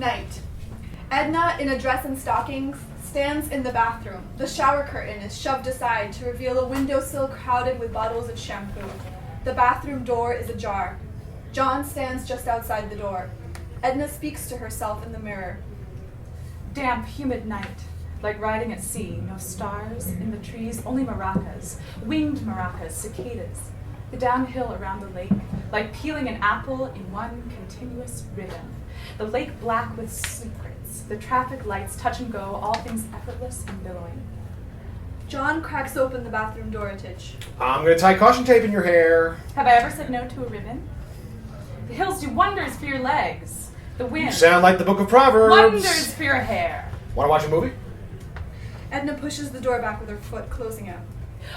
Night. Edna, in a dress and stockings, stands in the bathroom. The shower curtain is shoved aside to reveal a windowsill crowded with bottles of shampoo. The bathroom door is ajar. John stands just outside the door. Edna speaks to herself in the mirror. Damp, humid night, like riding at sea. No stars in the trees, only maracas, winged maracas, cicadas. The downhill around the lake, like peeling an apple in one continuous ribbon. The lake black with secrets, the traffic lights touch and go, all things effortless and billowing. John cracks open the bathroom door a titch. I'm going to tie caution tape in your hair. Have I ever said no to a ribbon? The hills do wonders for your legs. The wind. You sound like the Book of Proverbs. Wonders for your hair. Want to watch a movie? Edna pushes the door back with her foot, closing it.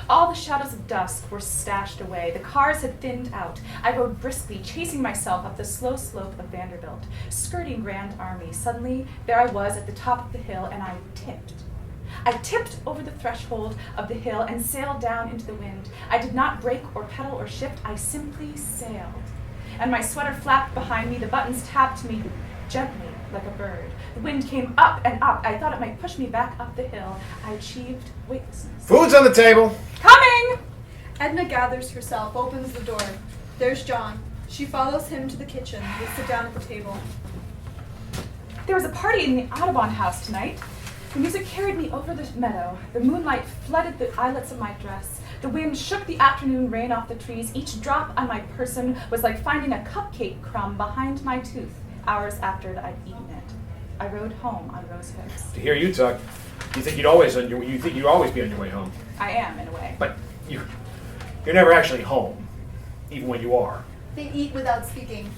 All the shadows of dusk were stashed away. The cars had thinned out. I rode briskly, chasing myself up the slow slope of Vanderbilt, skirting Grand Army. Suddenly, there I was at the top of the hill, and I tipped. I tipped over the threshold of the hill and sailed down into the wind. I did not brake or pedal or shift. I simply sailed. And my sweater flapped behind me. The buttons tapped me gently like a bird. The wind came up and up. I thought it might push me back up the hill. I achieved weightlessness. Food's on the table. Coming! Edna gathers herself, opens the door. There's John. She follows him to the kitchen. They sit down at the table. There was a party in the Audubon house tonight. The music carried me over the meadow. The moonlight flooded the eyelets of my dress. The wind shook the afternoon rain off the trees. Each drop on my person was like finding a cupcake crumb behind my tooth hours after I'd eaten it. I rode home on rose hips. To hear you talk, you think you'd always be on your way home. I am, in a way. But you're never actually home, even when you are. They eat without speaking.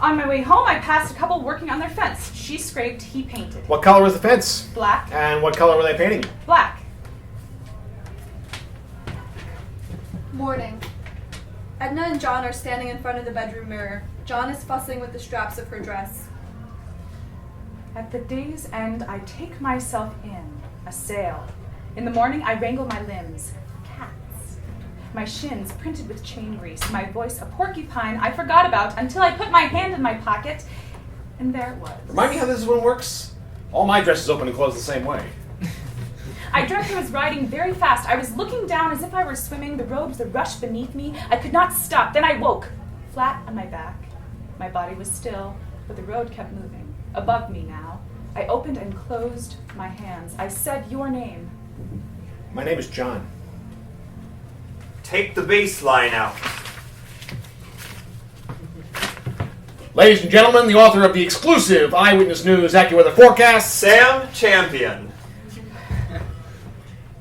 On my way home, I passed a couple working on their fence. She scraped, he painted. What color was the fence? Black. And what color were they painting? Black. Morning. Edna and John are standing in front of the bedroom mirror. John is fussing with the straps of her dress. At the day's end, I take myself in, a sail. In the morning, I wrangle my limbs, cats. My shins printed with chain grease, my voice a porcupine I forgot about until I put my hand in my pocket, and there it was. Remind me how this one works? All my dresses open and close the same way. I dreamt I was riding very fast. I was looking down as if I were swimming. The road was a rush beneath me. I could not stop. Then I woke, flat on my back. My body was still, but the road kept moving. Above me now. I opened and closed my hands. I said your name. My name is John. Take the bass line out. Ladies and gentlemen, the author of the exclusive Eyewitness News AccuWeather forecast, Sam Champion.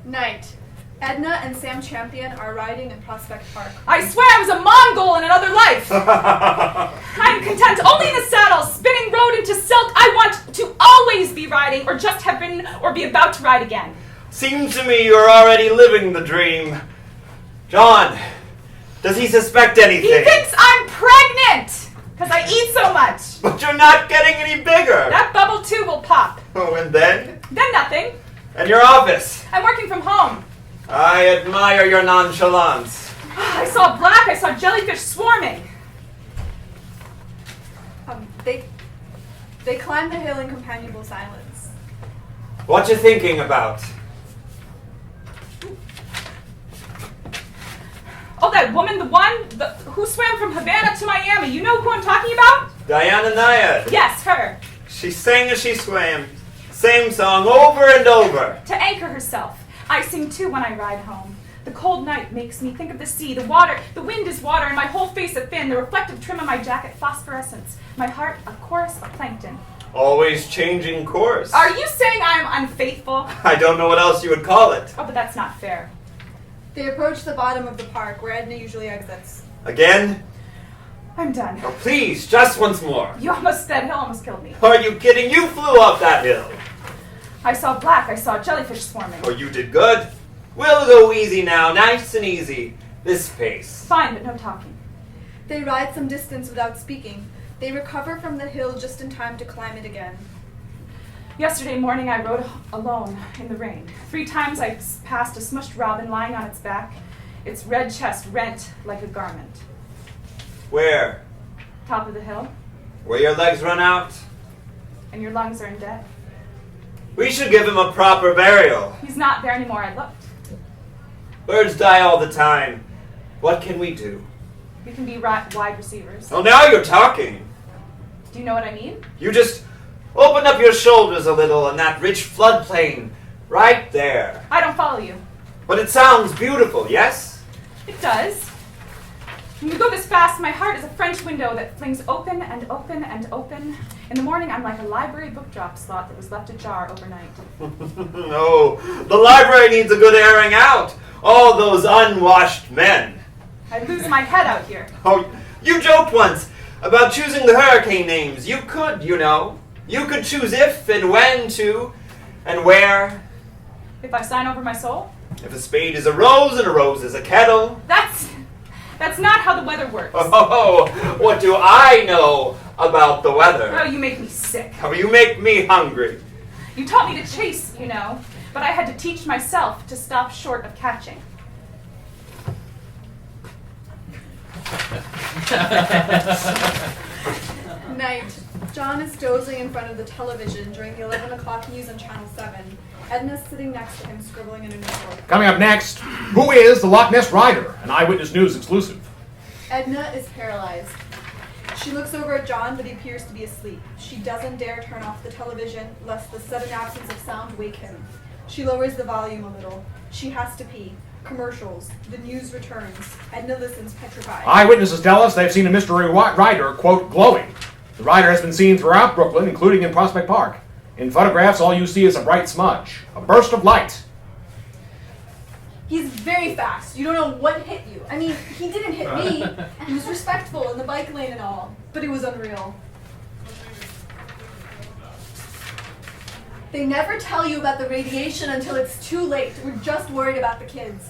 Night. Edna and Sam Champion are riding in Prospect Park. I swear I was a Mongol in another life. I'm content only in the saddle, spinning road into silk. I want to always be riding, or just have been, or be about to ride again. Seems to me you're already living the dream. John, does he suspect anything? He thinks I'm pregnant, because I eat so much. But you're not getting any bigger. That bubble too will pop. Oh, and then? Then nothing. And your office? I'm working from home. I admire your nonchalance. I saw black. I saw jellyfish swarming. They climb the hill in companionable silence. What you thinking about? Oh, that woman, who swam from Havana to Miami. You know who I'm talking about? Diana Nyad. Yes, her. She sang as she swam. Same song over and over. To anchor herself. I sing too when I ride home. The cold night makes me think of the sea, the water. The wind is water, and my whole face a fin. The reflective trim of my jacket, phosphorescence. My heart, a chorus of plankton. Always changing course. Are you saying I'm unfaithful? I don't know what else you would call it. Oh, but that's not fair. They approach the bottom of the park, where Edna usually exits. Again? I'm done. Oh, please, just once more. That hill almost killed me. Are you kidding? You flew up that hill. I saw black. I saw jellyfish swarming. Oh, you did good. We'll go easy now, nice and easy. This pace. Fine, but no talking. They ride some distance without speaking. They recover from the hill just in time to climb it again. Yesterday morning I rode alone in the rain. 3 times I passed a smushed robin lying on its back, its red chest rent like a garment. Where? Top of the hill. Where your legs run out? And your lungs are in debt. We should give him a proper burial. He's not there anymore, I looked. Birds die all the time. What can we do? We can be wide receivers. Oh, now you're talking. Do you know what I mean? You just open up your shoulders a little in that rich floodplain right there. I don't follow you. But it sounds beautiful, yes? It does. When we go this fast, my heart is a French window that flings open and open and open. In the morning, I'm like a library book drop slot that was left ajar overnight. No, the library needs a good airing out. All those unwashed men. I lose my head out here. Oh, you joked once about choosing the hurricane names. You could, you know. You could choose if and when to, and where. If I sign over my soul? If a spade is a rose and a rose is a kettle. That's not how the weather works. Oh, what do I know about the weather? Oh, you make me sick. Oh, you make me hungry. You taught me to chase, you know, but I had to teach myself to stop short of catching. Night. John is dozing in front of the television during the 11 o'clock news on Channel 7. Edna's sitting next to him, scribbling in a notebook. Coming up next, who is the Loch Ness Rider? An Eyewitness News exclusive. Edna is paralyzed. She looks over at John, but he appears to be asleep. She doesn't dare turn off the television, lest the sudden absence of sound wake him. She lowers the volume a little. She has to pee. Commercials. The news returns. Edna listens petrified. Eyewitnesses tell us they've seen a mystery rider, quote, glowing. The rider has been seen throughout Brooklyn, including in Prospect Park. In photographs, all you see is a bright smudge, a burst of light. He's very fast. You don't know what hit you. I mean, he didn't hit me. He was respectful in the bike lane and all, but it was unreal. They never tell you about the radiation until it's too late. We're just worried about the kids.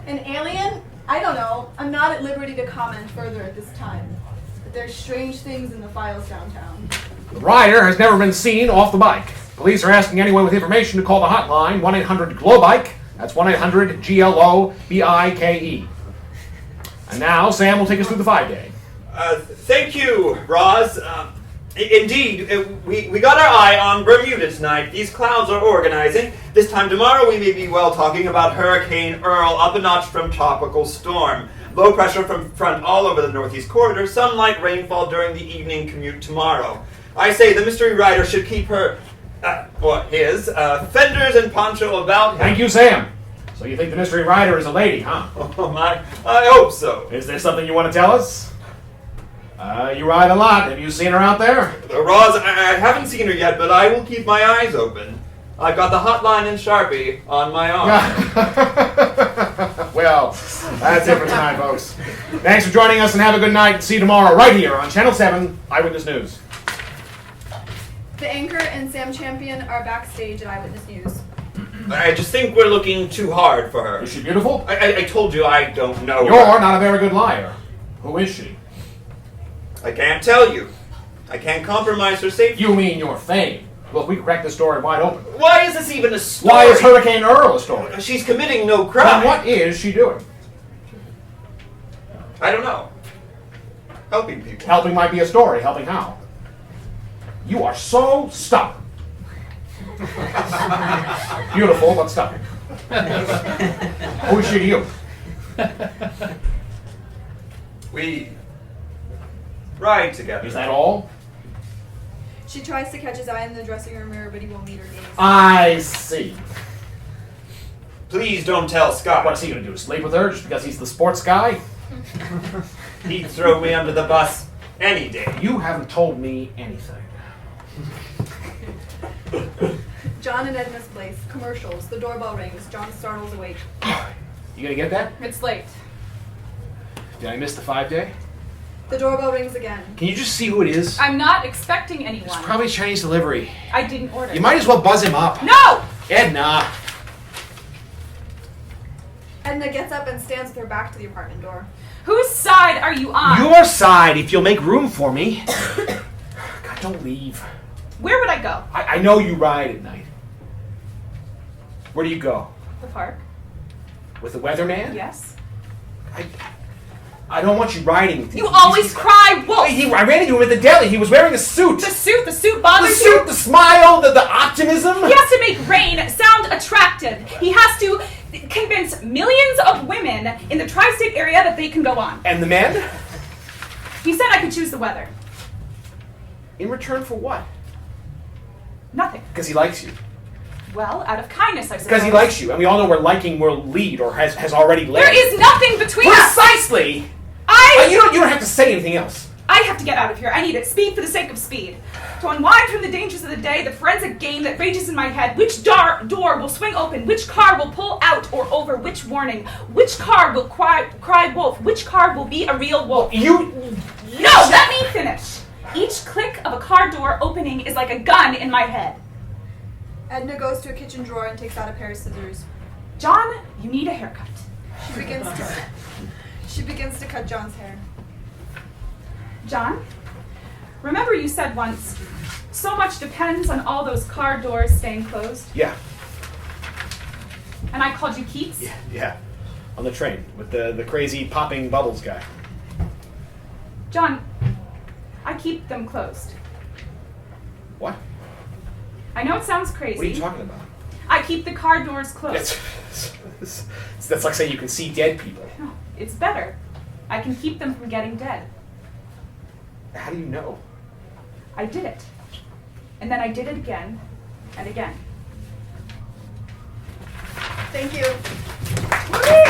An alien? I don't know. I'm not at liberty to comment further at this time. But there's strange things in the files downtown. The rider has never been seen off the bike. Police are asking anyone with information to call the hotline, 1-800-GLOBIKE. That's 1-800-GLOBIKE. And now, Sam will take us through the 5-day. Thank you, Roz. Indeed, we got our eye on Bermuda tonight. These clouds are organizing. This time tomorrow we may be talking about Hurricane Earl, up a notch from tropical storm. Low pressure from front all over the northeast corridor. Some light rainfall during the evening commute tomorrow. I say the mystery rider should keep her, his, fenders and poncho about him. Thank you, Sam. So you think the mystery rider is a lady, huh? Oh my, I hope so. Is there something you want to tell us? You ride a lot. Have you seen her out there? Roz, I haven't seen her yet, but I will keep my eyes open. I've got the hotline and Sharpie on my arm. Well, that's it for tonight, folks. Thanks for joining us and have a good night. See you tomorrow right here on Channel 7 Eyewitness News. The anchor and Sam Champion are backstage at Eyewitness News. I just think we're looking too hard for her. Is she beautiful? I told you I don't know You're her. not a very good liar. Who is she? I can't tell you. I can't compromise her safety. You mean your fame? Well, if we crack this story wide open. Why is this even a story? Why is Hurricane Earl a story? She's committing no crime. Then what is she doing? I don't know. Helping people. Helping might be a story. Helping how? You are so stubborn. Beautiful, but stubborn. Who is she to you? We ride together. Is that all? She tries to catch his eye in the dressing room mirror, but he won't meet her gaze. I see. Please don't tell Scott. What is he going to do? Sleep with her just because he's the sports guy? He'd throw me under the bus any day. You haven't told me anything. John and Edna's place. Commercials. The doorbell rings. John startles awake. You gonna get that? It's late. Did I miss the 5-day? The doorbell rings again. Can you just see who it is? I'm not expecting anyone. It's probably Chinese delivery. I didn't order. You might as well buzz him up. No! Edna! Edna gets up and stands with her back to the apartment door. Whose side are you on? Your side, if you'll make room for me. God, don't leave. Where would I go? I know you ride at night. Where do you go? The park. With the weatherman? Yes. I don't want you riding with him. You always cry wolf! I ran into him at the deli. He was wearing a suit. The suit bothers The you? suit, the smile, the optimism. He has to make rain sound attractive. He has to convince millions of women in the tri-state area that they can go on. And the men? He said I could choose the weather. In return for what? Nothing. Because he likes you. Well, out of kindness, I suppose. Because he likes you. And we all know where liking will lead or has already led. There is nothing between us! Precisely! You don't have to say anything else. I have to get out of here. I need it. Speed for the sake of speed. To unwind from the dangers of the day, the forensic game that rages in my head. Which door will swing open? Which car will pull out or over? Which warning? Which car will cry wolf? Which car will be a real wolf? No, let me finish. Each click of a car door opening is like a gun in my head. Edna goes to a kitchen drawer and takes out a pair of scissors. John, you need a haircut. She begins to cut John's hair. John, remember you said once, so much depends on all those car doors staying closed? Yeah. And I called you Keats? Yeah. On the train with the crazy popping bubbles guy. John, I keep them closed. What? I know it sounds crazy. What are you talking about? I keep the car doors closed. That's like saying you can see dead people. No, it's better. I can keep them from getting dead. How do you know? I did it. And then I did it again and again. Thank you. Woo!